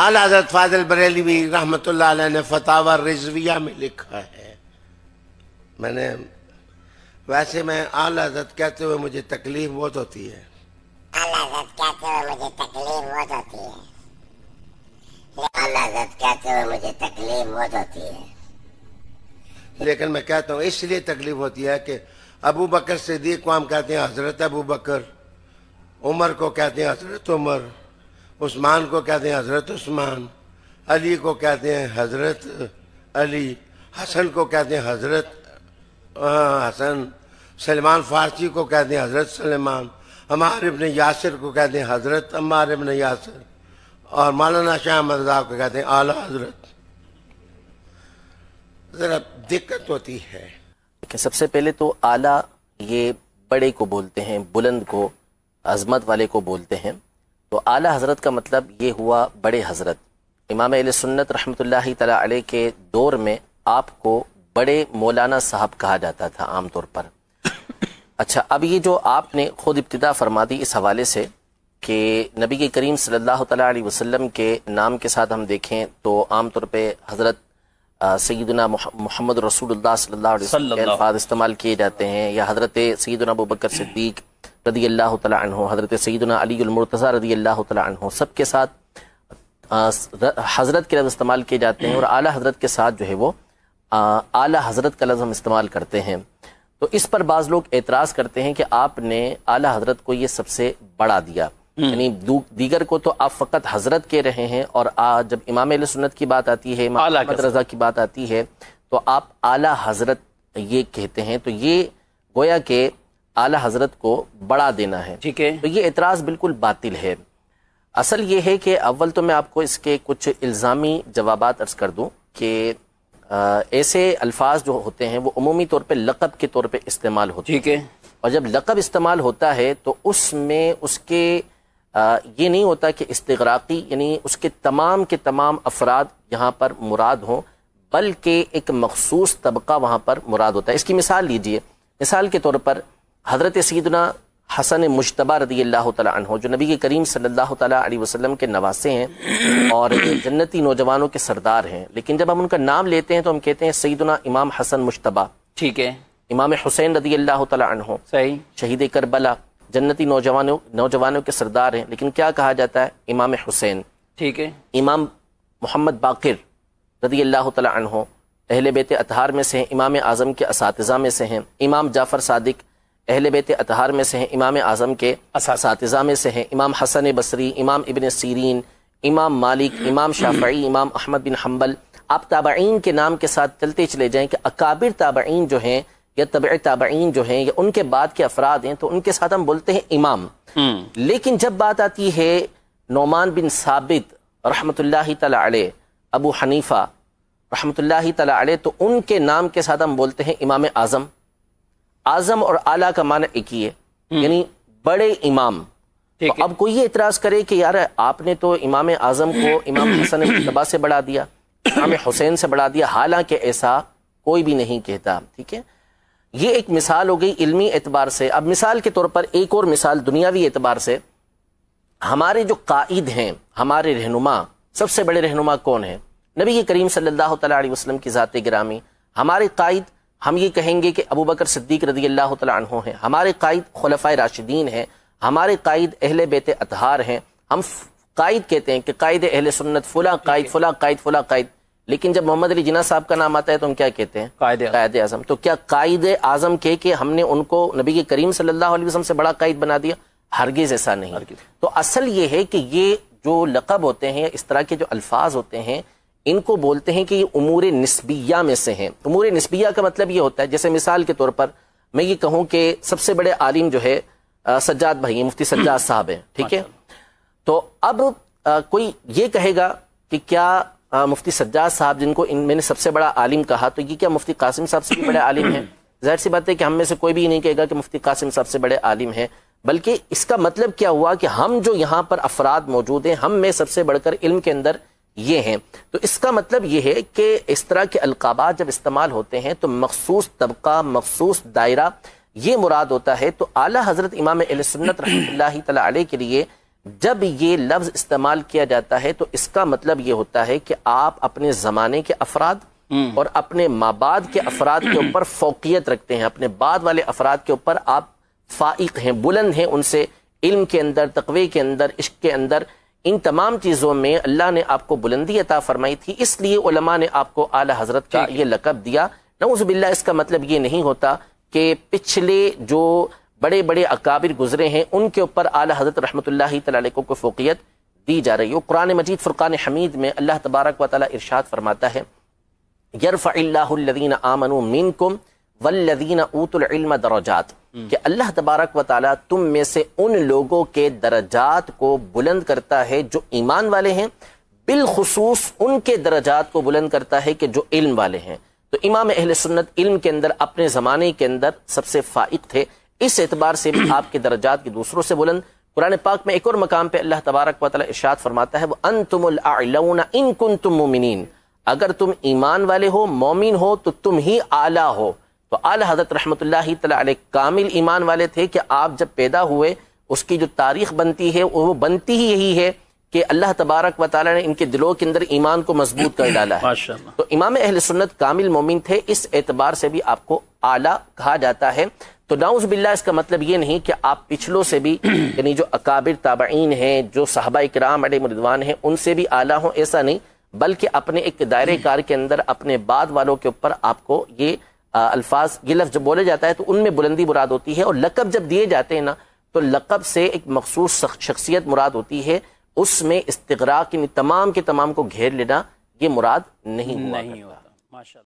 اعلیٰ حضرت فاضل بریلوی رحمۃ اللہ علیہ نے فتاوی رضویہ میں لکھا ہے، ویسے میں اعلیٰ حضرت کہتے ہوئے مجھے تکلیف بہت ہوتی ہے، اعلیٰ حضرت کہتے ہوئے مجھے تکلیف بہت ہوتی ہے، اعلیٰ حضرت کہتے ہوئے مجھے تکلیف بہت ہوتی ہے، لیکن میں کہتا ہوں اس لیے تکلیف ہوتی ہے کہ ابو بکر صدیق کو ہم کہتے ہیں حضرت ابو بکر، عمر کو کہتے ہیں حضرت عمر، عثمان کو کہتے ہیں حضرت عثمان، علی کو کہتے ہیں حضرت علی، حسن کو کہتے ہیں حضرت حسن، سلمان فارسی کو کہتے ہیں حضرت سلمان، عمار ابن یاسر کو کہتے ہیں حضرت عمار ابن یاسر، اور مولانا شاہ احمد رضا کو کہتے ہیں اعلیٰ حضرت۔ ذرا دقت ہوتی ہے کہ سب سے پہلے تو اعلیٰ یہ بڑے کو بولتے ہیں، بلند کو، عظمت والے کو بولتے ہیں، تو اعلیٰ حضرت کا مطلب یہ ہوا بڑے حضرت۔ امام اہل سنت رحمۃ اللہ تعالیٰ علیہ کے دور میں آپ کو بڑے مولانا صاحب کہا جاتا تھا عام طور پر۔ اچھا، اب یہ جو آپ نے خود ابتدا فرما دی اس حوالے سے کہ نبی کے کریم صلی اللہ تعالیٰ علیہ وسلم کے نام کے ساتھ ہم دیکھیں تو عام طور پہ حضرت سیدنا محمد رسول اللہ صلی اللہ علیہ وسلم کے الفاظ استعمال کیے جاتے ہیں، یا حضرت سیدنا ابو بکر صدیق رضی اللہ تعالیٰ عنہ، حضرت سیدنا علی المرتضیٰ رضی اللہ تعالیٰ عنہ، سب کے ساتھ حضرت کے لفظ استعمال کیے جاتے ہیں، اور اعلیٰ حضرت کے ساتھ جو ہے وہ اعلیٰ حضرت کا لفظ ہم استعمال کرتے ہیں۔ تو اس پر بعض لوگ اعتراض کرتے ہیں کہ آپ نے اعلیٰ حضرت کو یہ سب سے بڑا دیا، یعنی دیگر کو تو آپ فقط حضرت کہہ رہے ہیں، اور جب امام اہل سنت کی بات آتی ہے، امام احمد رضا کی بات آتی ہے، تو آپ اعلیٰ حضرت یہ کہتے ہیں، تو یہ گویا کہ اعلیٰ حضرت کو بڑا دینا ہے۔ ٹھیک ہے، تو یہ اعتراض بالکل باطل ہے۔ اصل یہ ہے کہ اول تو میں آپ کو اس کے کچھ الزامی جوابات عرض کر دوں کہ ایسے الفاظ جو ہوتے ہیں وہ عمومی طور پہ لقب کے طور پہ استعمال ہوتے ہیں، ٹھیک ہے، اور جب لقب استعمال ہوتا ہے تو اس میں اس کے یہ نہیں ہوتا کہ استغراقی، یعنی اس کے تمام افراد یہاں پر مراد ہوں، بلکہ ایک مخصوص طبقہ وہاں پر مراد ہوتا ہے۔ اس کی مثال لیجئے، مثال کے طور پر حضرت سیدنا حسن مجتبی رضی اللہ تعالیٰ عنہ، جو نبی کریم صلی اللہ تعالیٰ علیہ وسلم کے نواسے ہیں اور جنتی نوجوانوں کے سردار ہیں، لیکن جب ہم ان کا نام لیتے ہیں تو ہم کہتے ہیں سیدنا امام حسن مجتبی۔ ٹھیک ہے، امام حسین رضی اللہ تعالیٰ عنہ صحیح، شہید کربلا، جنتی نوجوانوں کے سردار ہیں، لیکن کیا کہا جاتا ہے؟ امام حسین۔ ٹھیک ہے، امام محمد باقر رضی اللہ تعالیٰ عنہ اہل بیت اطہار میں سے ہیں، امام اعظم کے اساتذہ میں سے ہیں۔ امام جعفر صادق اہل بیت اطہار میں سے ہیں، امام اعظم کے اساتذہ میں سے ہیں۔ امام حسن بصری، امام ابن سیرین، امام مالک، امام شافعی، امام احمد بن حنبل۔ آپ تابعین کے نام کے ساتھ چلتے چلے جائیں کہ اکابر تابعین جو ہیں یا تبع تابعین جو ہیں یا ان کے بعد کے افراد ہیں، تو ان کے ساتھ ہم بولتے ہیں امام۔ لیکن جب بات آتی ہے نعمان بن ثابت رحمۃ اللہ تعالی علیہ، ابو حنیفہ رحمۃ اللہ تعالی علیہ، تو ان کے نام کے ساتھ ہم بولتے ہیں امام اعظم۔ اعظم اور اعلیٰ کا معنی ایک ہی ہے، یعنی بڑے امام۔ تو اب کوئی یہ اعتراض کرے کہ یار آپ نے تو امام اعظم کو امام حسن مجتبی سے بڑھا دیا، امام حسین سے بڑھا دیا، حالانکہ ایسا کوئی بھی نہیں کہتا۔ ٹھیک ہے، یہ ایک مثال ہو گئی علمی اعتبار سے۔ اب مثال کے طور پر ایک اور مثال دنیاوی اعتبار سے، ہمارے جو قائد ہیں، ہمارے رہنما، سب سے بڑے رہنما کون ہیں؟ نبی کریم صلی اللہ تعالیٰ علیہ وسلم کی ذات گرامی۔ ہمارے قائد ہم یہ کہیں گے کہ ابو بکر صدیق رضی اللہ تعالیٰ عنہ ہیں، ہمارے قائد خلفائے راشدین ہیں، ہمارے قائد اہل بیت اطہار ہیں۔ ہم قائد کہتے ہیں کہ قائد اہل سنت فلاں قائد، فلاں قائد، فلاں قائد، لیکن جب محمد علی جناح صاحب کا نام آتا ہے تو ہم کیا کہتے ہیں؟ قائد اعظم۔ تو کیا قائد اعظم کہہ کے ہم نے ان کو نبی کریم صلی اللہ علیہ وسلم سے بڑا قائد بنا دیا؟ ہرگز ایسا نہیں۔ تو اصل یہ ہے کہ یہ جو لقب ہوتے ہیں، اس طرح کے جو الفاظ ہوتے ہیں، ان کو بولتے ہیں کہ یہ امور نسبیہ میں سے ہیں۔ امور نسبیہ کا مطلب یہ ہوتا ہے، جیسے مثال کے طور پر میں یہ کہوں کہ سب سے بڑے عالم جو ہے سجاد بھائی، مفتی سجاد صاحب ہیں، ٹھیک ہے؟ تو اب کوئی یہ کہے گا کہ کیا مفتی سجاد صاحب، جن کو میں نے سب سے بڑا عالم کہا، تو یہ کیا مفتی قاسم صاحب سے بھی بڑے عالم ہیں؟ ظاہر سی بات ہے کہ ہم میں سے کوئی بھی نہیں کہے گا کہ مفتی قاسم صاحب سے بڑے عالم ہیں، بلکہ اس کا مطلب کیا ہوا کہ ہم جو یہاں پر افراد موجود ہیں، ہم میں سب سے بڑھ کر علم کے اندر یہ ہیں۔ تو اس کا مطلب یہ ہے کہ اس طرح کے القابات جب استعمال ہوتے ہیں تو مخصوص طبقہ، مخصوص دائرہ یہ مراد ہوتا ہے۔ تو اعلیٰ حضرت امام اہل سنت رحمۃ اللہ تعالی علیہ کے لیے جب یہ لفظ استعمال کیا جاتا ہے تو اس کا مطلب یہ ہوتا ہے کہ آپ اپنے زمانے کے افراد اور اپنے مابعد کے افراد کے اوپر فوقیت رکھتے ہیں، اپنے بعد والے افراد کے اوپر آپ فائق ہیں، بلند ہیں ان سے، علم کے اندر، تقوی کے اندر، عشق کے اندر، ان تمام چیزوں میں اللہ نے آپ کو بلندی عطا فرمائی تھی، اس لیے علماء نے آپ کو اعلی حضرت کا یہ لقب دیا۔ نعوذ باللہ اس کا مطلب یہ نہیں ہوتا کہ پچھلے جو بڑے بڑے اکابر گزرے ہیں ان کے اوپر اعلی حضرت رحمۃ اللہ تعالی علیہ کو کوئی فوقیت دی جا رہی ہو۔ قرآن مجید فرقان حمید میں اللہ تبارک و تعالی ارشاد فرماتا ہے یرفع اللہ الذین آمنوا منکم والذین اوتوا العلم درجات، کہ اللہ تبارک و تعالی تم میں سے ان لوگوں کے درجات کو بلند کرتا ہے جو ایمان والے ہیں، بالخصوص ان کے درجات کو بلند کرتا ہے کہ جو علم والے ہیں۔ تو امام اہل سنت علم کے اندر اپنے زمانے کے اندر سب سے فائق تھے، اس اعتبار سے بھی آپ کے درجات کے دوسروں سے بلند۔ قرآن پاک میں ایک اور مقام پہ اللہ تبارک و تعالی ارشاد فرماتا ہے وَأَنْتُمُ الْأَعْلَوْنَ إِن كُنْتُم مُؤْمِنِينَ، اگر تم ایمان والے ہو، مومن ہو تو تم ہی اعلیٰ ہو۔ تو اعلی حضرت رحمۃ اللہ تعالی علیہ کامل ایمان والے تھے کہ آپ جب پیدا ہوئے اس کی جو تاریخ بنتی ہے وہ بنتی ہی یہی ہے کہ اللہ تبارک و تعالی نے ان کے دلوں کے اندر ایمان کو مضبوط کر ڈالا ہے۔ تو امام اہل سنت کامل مومن تھے، اس اعتبار سے بھی آپ کو اعلیٰ کہا جاتا ہے۔ تو نعوذ باللہ اس کا مطلب یہ نہیں کہ آپ پچھلوں سے بھی یعنی جو اکابر تابعین ہیں، جو صحابہ کرام علیہم رضوان ہیں، ان سے بھی اعلیٰ ہوں، ایسا نہیں، بلکہ اپنے ایک دائرے کار کے اندر اپنے بعد والوں کے اوپر آپ کو یہ الفاظ، یہ لفظ جب بولے جاتا ہے تو ان میں بلندی مراد ہوتی ہے، اور لقب جب دیے جاتے ہیں نا تو لقب سے ایک مخصوص شخصیت مراد ہوتی ہے، اس میں استغراق تمام کے تمام کو گھیر لینا یہ مراد نہیں ہوا۔